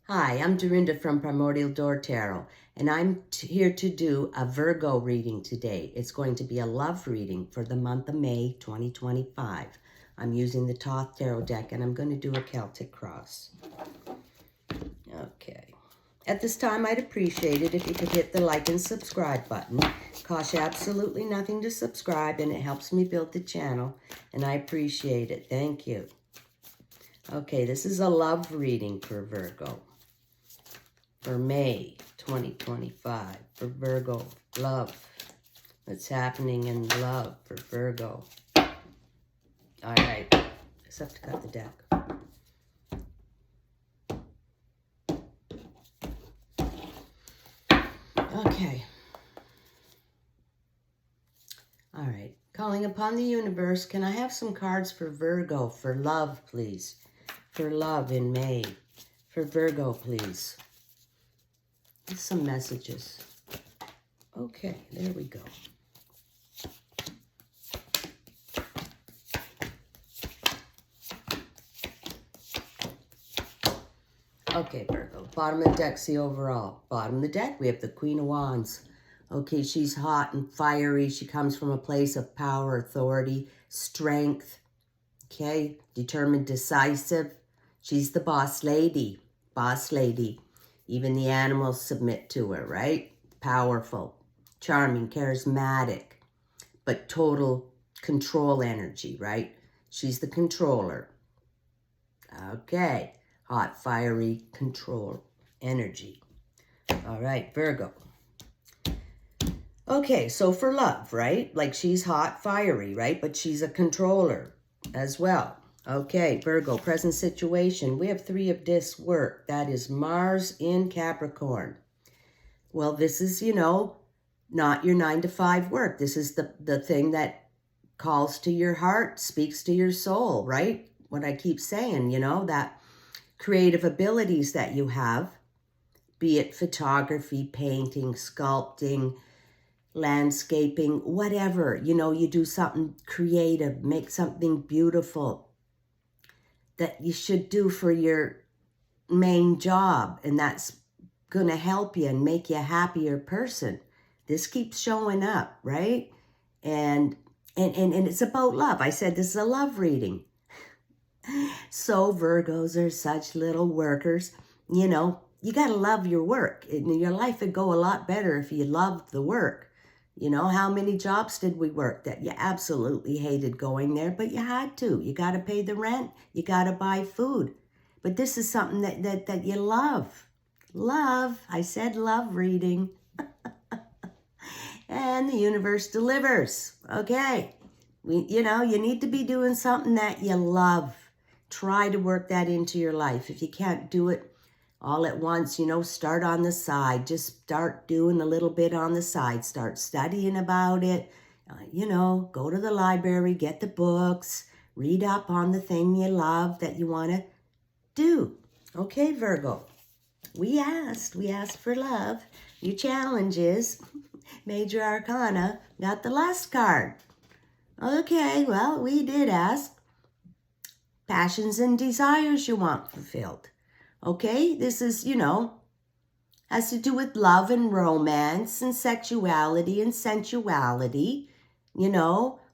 Hi, I'm Dorinda from PrimordialDor Tarot, and I'm here to do a Virgo reading today. It's going to be a love reading for the month of May 2025. I'm using the Thoth Tarot deck, and I'm going to do a Celtic cross. Okay. At this time, I'd appreciate it if you could hit the like and subscribe button. It costs you absolutely nothing to subscribe, and it helps me build the channel, and I appreciate it. Thank you. Okay, this is a love reading for Virgo. For May 2025, for Virgo, love. What's happening in love for Virgo? All right, just have to cut the deck. Okay. All right, calling upon the universe. Can I have some cards for Virgo, for love, please? For love in May. For Virgo, please. Just some messages. Okay, there we go. Okay, Virgo. Bottom of the deck, see overall. Bottom of the deck, we have the Queen of Wands. Okay, she's hot and fiery. She comes from a place of power, authority, strength. Okay, determined, decisive. She's the boss lady. Boss lady. Even the animals submit to her, right? Powerful, charming, charismatic, but total control energy, right? She's the controller. Okay, hot, fiery, control energy. All right, Virgo. Okay, so for love, right? Like she's hot, fiery, right? But she's a controller as well. Okay, Virgo, present situation. We have 3 of disc work. That is Mars in Capricorn. Well, this is, not your 9 to 5 work. This is the thing that calls to your heart, speaks to your soul, right? What I keep saying, that creative abilities that you have, be it photography, painting, sculpting, landscaping, whatever, you do something creative, make something beautiful that you should do for your main job, and that's going to help you and make you a happier person. This keeps showing up, right? And it's about love. I said this is a love reading. So Virgos are such little workers. You got to love your work. Your life would go a lot better if you loved the work. How many jobs did we work that you absolutely hated going there, but you had to. You got to pay the rent. You got to buy food. But this is something that you love. Love. I said love reading. And the universe delivers. Okay. You need to be doing something that you love. Try to work that into your life. If you can't do it all at once, start on the side. Just start doing a little bit on the side. Start studying about it. Go to the library, get the books, read up on the thing you love that you want to do. Okay, Virgo. We asked for love. Your challenge is Major Arcana, got the last card. Okay, well, we did ask. Passions and desires you want fulfilled. Okay, this is, has to do with love and romance and sexuality and sensuality.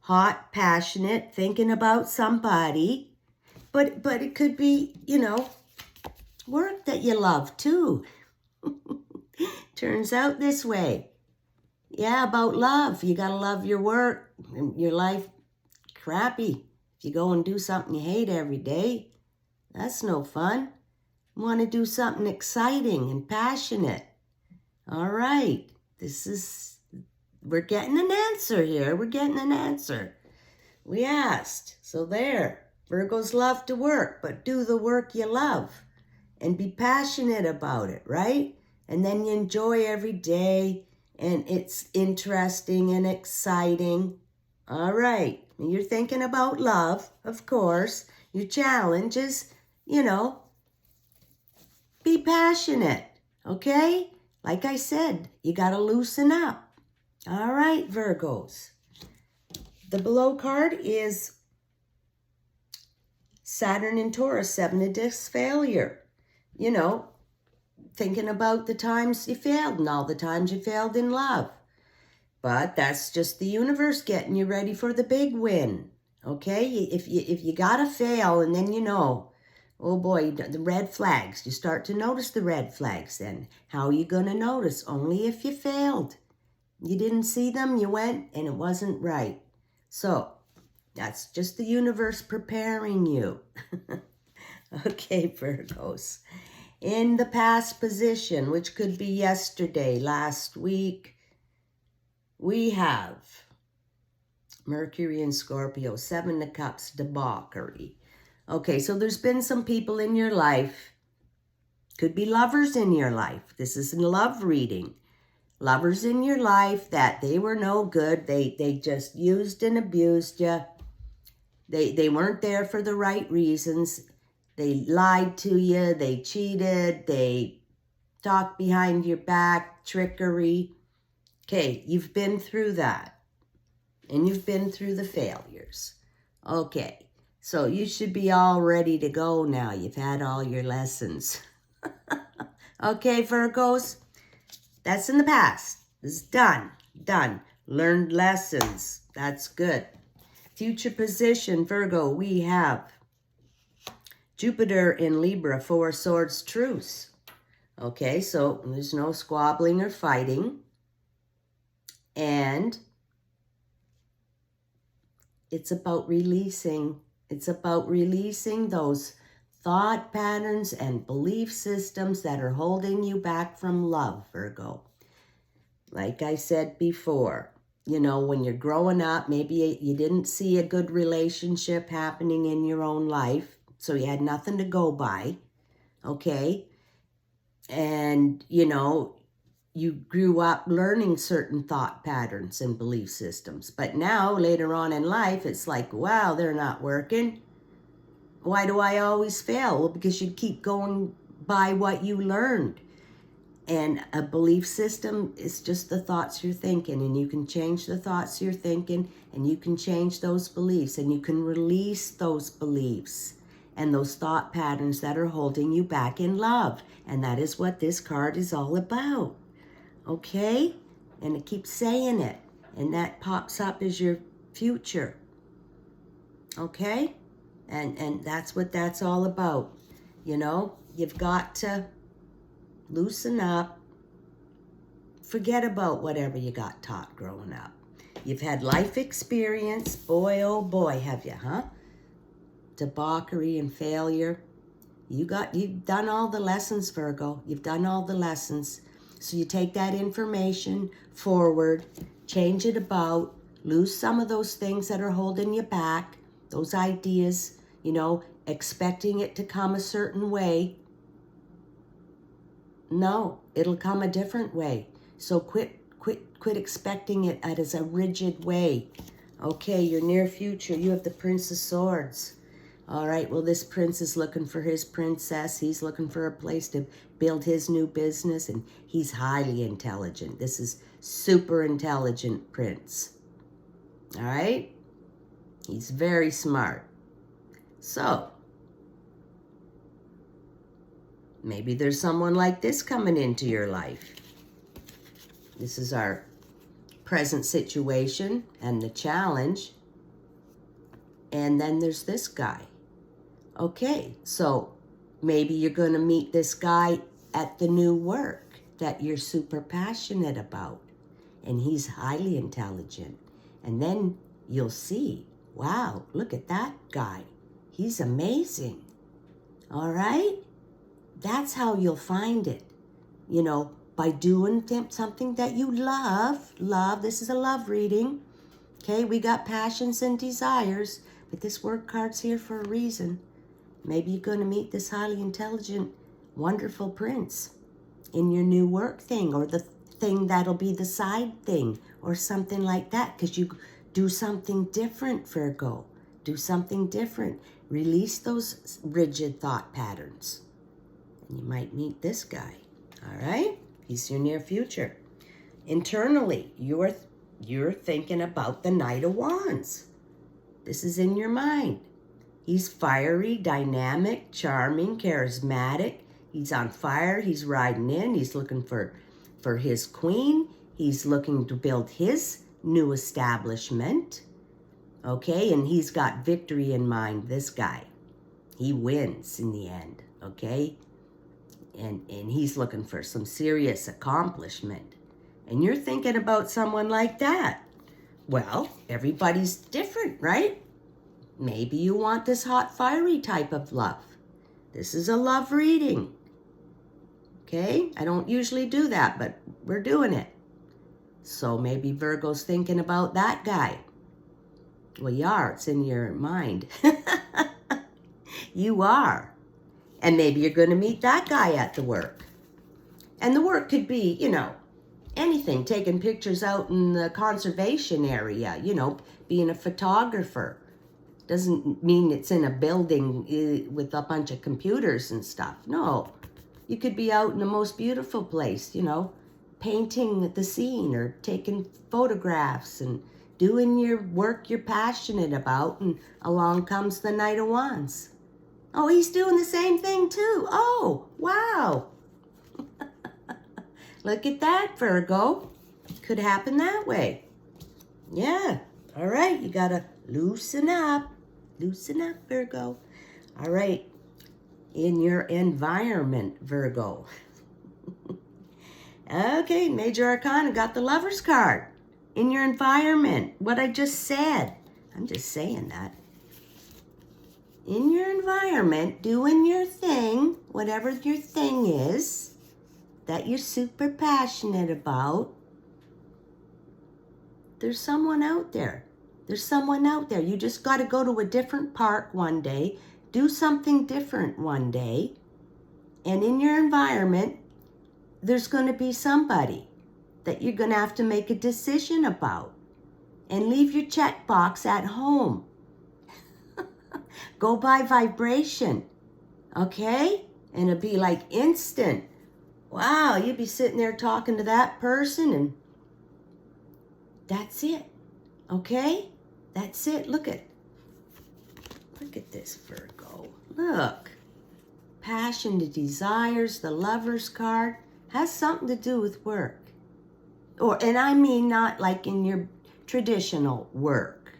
Hot, passionate, thinking about somebody. But it could be, work that you love too. Turns out this way. Yeah, about love. You gotta love your work and your life. Crappy. If you go and do something you hate every day, that's no fun. You want to do something exciting and passionate. All right. We're getting an answer here. We're getting an answer. We asked. So there. Virgos love to work, but do the work you love and be passionate about it, right? And then you enjoy every day and it's interesting and exciting. All right. You're thinking about love, of course. Your challenge is, be passionate, okay? Like I said, you got to loosen up. All right, Virgos. The below card is Saturn in Taurus, 7 of discs failure. thinking about the times you failed and all the times you failed in love. But that's just the universe getting you ready for the big win. Okay? If you gotta fail, and then oh boy, the red flags. You start to notice the red flags then. How are you gonna notice? Only if you failed. You didn't see them, you went, and it wasn't right. So, that's just the universe preparing you. Okay, Virgos. In the past position, which could be yesterday, last week, we have Mercury and Scorpio, 7 of Cups, debauchery. Okay, so there's been some people in your life, could be lovers in your life. This is a love reading. Lovers in your life that they were no good. They just used and abused you. They weren't there for the right reasons. They lied to you. They cheated. They talked behind your back, trickery. Okay, you've been through that. And you've been through the failures. Okay, so you should be all ready to go now. You've had all your lessons. Okay, Virgos, that's in the past. It's done. Done. Learned lessons. That's good. Future position, Virgo, we have Jupiter in Libra, 4 Swords, truce. Okay, so there's no squabbling or fighting. And it's about releasing. It's about releasing those thought patterns and belief systems that are holding you back from love, Virgo. Like I said before, when you're growing up, maybe you didn't see a good relationship happening in your own life, so you had nothing to go by, okay? And, you grew up learning certain thought patterns and belief systems. But now, later on in life, it's like, wow, they're not working. Why do I always fail? Well, because you keep going by what you learned. And a belief system is just the thoughts you're thinking. And you can change the thoughts you're thinking. And you can change those beliefs. And you can release those beliefs and those thought patterns that are holding you back in love. And that is what this card is all about. Okay? And it keeps saying it. And that pops up as your future. Okay? And that's what that's all about. You've got to loosen up. Forget about whatever you got taught growing up. You've had life experience. Boy, oh boy, have you, huh? Debauchery and failure. You've done all the lessons, Virgo. You've done all the lessons. So you take that information forward, change it about, lose some of those things that are holding you back, those ideas, expecting it to come a certain way. No, it'll come a different way. So quit expecting it as a rigid way. Okay, your near future, you have the Prince of Swords. All right, well, this prince is looking for his princess. He's looking for a place to build his new business, and he's highly intelligent. This is super intelligent prince. All right? He's very smart. So, maybe there's someone like this coming into your life. This is our present situation and the challenge. And then there's this guy. Okay, so maybe you're going to meet this guy at the new work that you're super passionate about. And he's highly intelligent. And then you'll see, wow, look at that guy. He's amazing. All right? That's how you'll find it. By doing something that you love. Love, this is a love reading. Okay, we got passions and desires, but this word card's here for a reason. Maybe you're going to meet this highly intelligent, wonderful prince in your new work thing, or the thing that'll be the side thing, or something like that, because you do something different, Virgo. Do something different. Release those rigid thought patterns. And you might meet this guy. All right? He's your near future. Internally, you're thinking about the Knight of Wands. This is in your mind. He's fiery, dynamic, charming, charismatic. He's on fire. He's riding in. He's looking for his queen. He's looking to build his new establishment. Okay, and he's got victory in mind, this guy. He wins in the end, okay? And he's looking for some serious accomplishment. And you're thinking about someone like that. Well, everybody's different, right? Maybe you want this hot, fiery type of love. This is a love reading. Okay? I don't usually do that, but we're doing it. So maybe Virgo's thinking about that guy. Well, you are. It's in your mind. You are. And maybe you're going to meet that guy at the work. And the work could be, you know, anything. Taking pictures out in the conservation area, you know, being a photographer. Doesn't mean it's in a building with a bunch of computers and stuff. No. You could be out in the most beautiful place, you know, painting the scene or taking photographs and doing your work you're passionate about, and along comes the Knight of Wands. Oh, he's doing the same thing too. Oh, wow. Look at that, Virgo. Could happen that way. Yeah. All right. You got to loosen up. Loosen up, Virgo. All right. In your environment, Virgo. Okay, Major Arcana got the Lover's card. In your environment, what I just said. I'm just saying that. In your environment, doing your thing, whatever your thing is, that you're super passionate about, there's someone out there. There's someone out there. You just got to go to a different park one day, do something different one day, and in your environment, there's going to be somebody that you're going to have to make a decision about. And leave your checkbox at home. Go by vibration. Okay? And it'll be like instant. Wow, you'd be sitting there talking to that person and that's it. Okay? That's it. Look at this, Virgo. Look. Passion, the desires, the Lover's card has something to do with work. And I mean not like in your traditional work.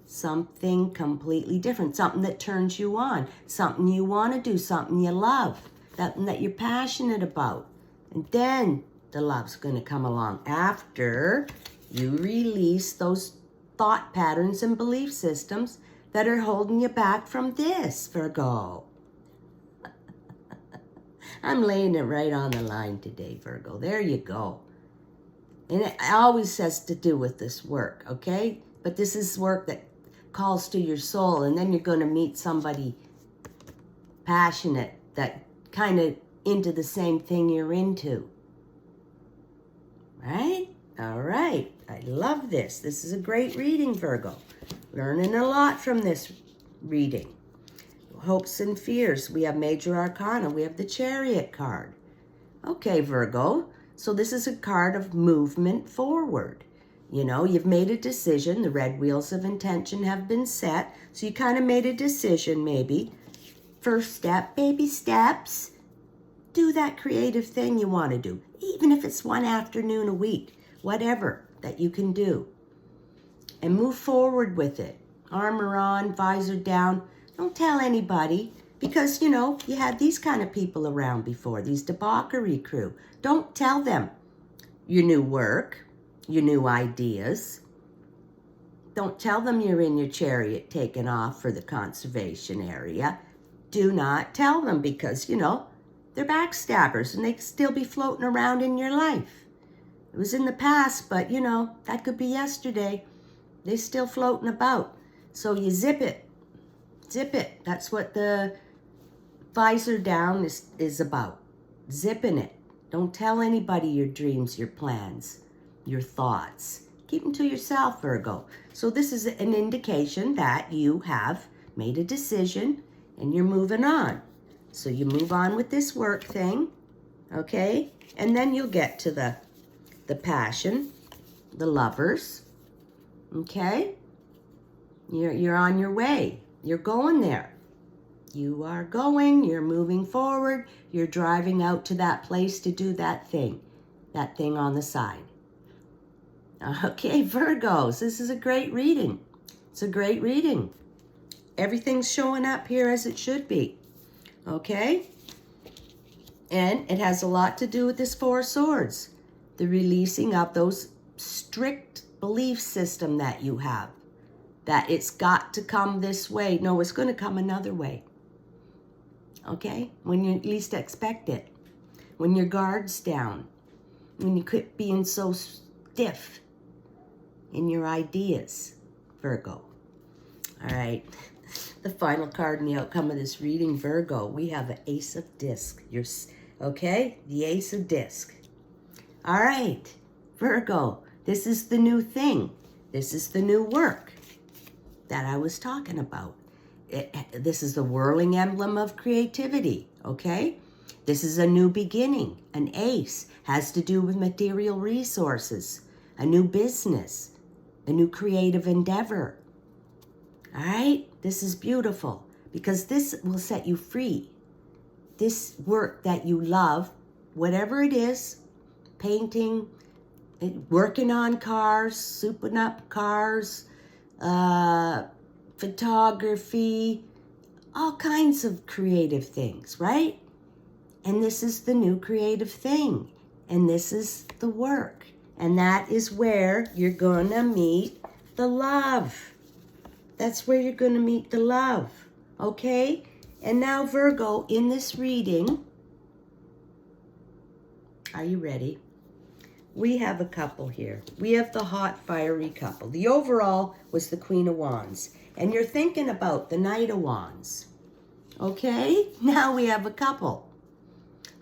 Something completely different. Something that turns you on. Something you want to do. Something you love. Something that you're passionate about. And then the love's going to come along after you release those thought patterns and belief systems that are holding you back from this, Virgo. I'm laying it right on the line today, Virgo. There you go. And it always has to do with this work, okay? But this is work that calls to your soul, and then you're going to meet somebody passionate that kind of into the same thing you're into. Right? All right. I love this. This is a great reading, Virgo. Learning a lot from this reading. Hopes and fears. We have Major Arcana. We have the Chariot card. Okay, Virgo. So this is a card of movement forward. You know, you've made a decision. The red wheels of intention have been set. So you kind of made a decision maybe. First step, baby steps. Do that creative thing you want to do. Even if it's one afternoon a week. Whatever that you can do. And move forward with it. Armor on, visor down. Don't tell anybody. Because, you know, you had these kind of people around before. These debauchery crew. Don't tell them your new work, your new ideas. Don't tell them you're in your chariot taking off for the conservation area. Do not tell them because, you know, they're backstabbers and they can still be floating around in your life. It was in the past, but, you know, that could be yesterday. They're still floating about. So you zip it. Zip it. That's what the visor down is about. Zipping it. Don't tell anybody your dreams, your plans, your thoughts. Keep them to yourself, Virgo. So this is an indication that you have made a decision and you're moving on. So you move on with this work thing, okay? And then you'll get to the passion, the lovers, okay? You're on your way. You're going there. You are going, you're moving forward, you're driving out to that place to do that thing on the side. Okay, Virgos, this is a great reading. It's a great reading. Everything's showing up here as it should be. Okay? And it has a lot to do with this Four of Swords. The releasing of those strict belief system that you have. That it's got to come this way. No, it's going to come another way. Okay? When you least expect it. When your guard's down. When you quit being so stiff in your ideas, Virgo. All right. The final card in the outcome of this reading, Virgo, we have an Ace of Disc. Okay? The Ace of Disc. All right. Virgo, this is the new thing. This is the new work that I was talking about. This is the whirling emblem of creativity, okay? This is a new beginning. An ace has to do with material resources, a new business, a new creative endeavor. All right? This is beautiful because this will set you free. This work that you love, whatever it is, painting, working on cars, souping up cars, photography, all kinds of creative things, right? And this is the new creative thing. And this is the work. And that is where you're going to meet the love. That's where you're going to meet the love. Okay? And now, Virgo, in this reading, are you ready? We have a couple here. We have the hot, fiery couple. The overall was the Queen of Wands. And you're thinking about the Knight of Wands. Okay? Now we have a couple.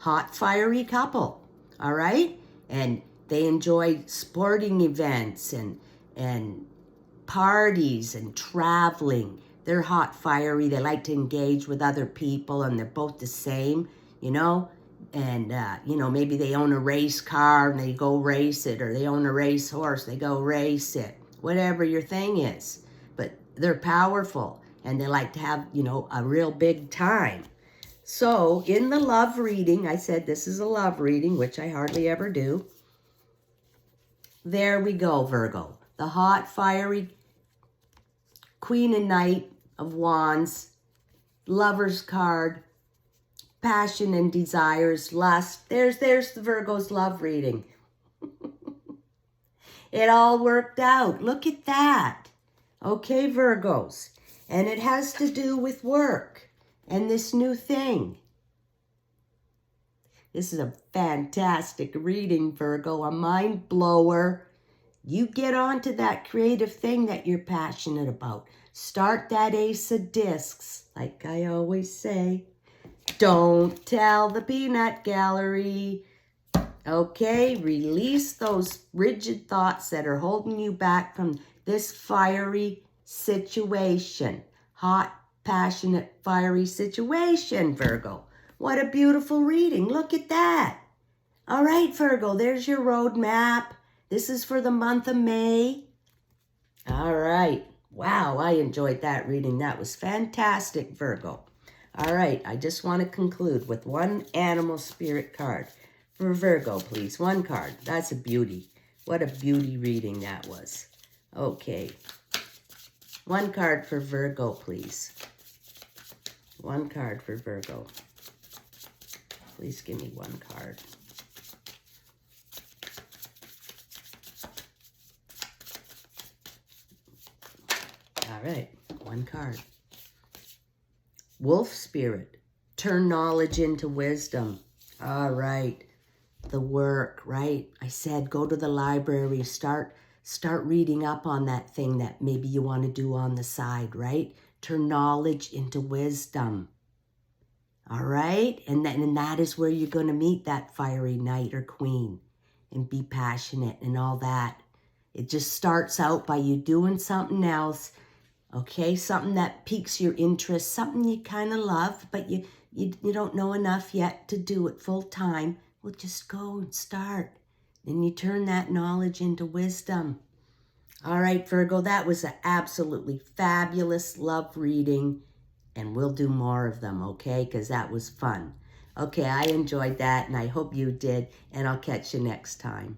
Hot, fiery couple. All right? And they enjoy sporting events and parties and traveling. They're hot, fiery. They like to engage with other people, and they're both the same, you know? And, maybe they own a race car and they go race it, or they own a race horse, they go race it, whatever your thing is. But they're powerful and they like to have, a real big time. So in the love reading, I said this is a love reading, which I hardly ever do. There we go, Virgo. The hot, fiery Queen and Knight of Wands, Lover's card, passion and desires, lust. There's the Virgo's love reading. It all worked out. Look at that. Okay, Virgos. And it has to do with work and this new thing. This is a fantastic reading, Virgo, a mind blower. You get onto that creative thing that you're passionate about. Start that Ace of Discs, like I always say. Don't tell the peanut gallery. Okay, release those rigid thoughts that are holding you back from this fiery situation. Hot, passionate, fiery situation, Virgo. What a beautiful reading. Look at that. All right, Virgo, there's your roadmap. This is for the month of May. All right. Wow, I enjoyed that reading. That was fantastic, Virgo. All right, I just want to conclude with one animal spirit card. For Virgo, please. One card. That's a beauty. What a beauty reading that was. Okay. One card for Virgo, please. One card for Virgo. Please give me one card. All right, one card. Wolf spirit. Turn knowledge into wisdom. All right. The work, right? I said go to the library. Start reading up on that thing that maybe you want to do on the side, right? Turn knowledge into wisdom. All right? And that is where you're going to meet that fiery knight or queen and be passionate and all that. It just starts out by you doing something else, okay? Something that piques your interest, something you kind of love, but you don't know enough yet to do it full time. Well, just go and start. Then you turn that knowledge into wisdom. All right, Virgo, that was an absolutely fabulous love reading. And we'll do more of them, okay? Because that was fun. Okay, I enjoyed that, and I hope you did, and I'll catch you next time.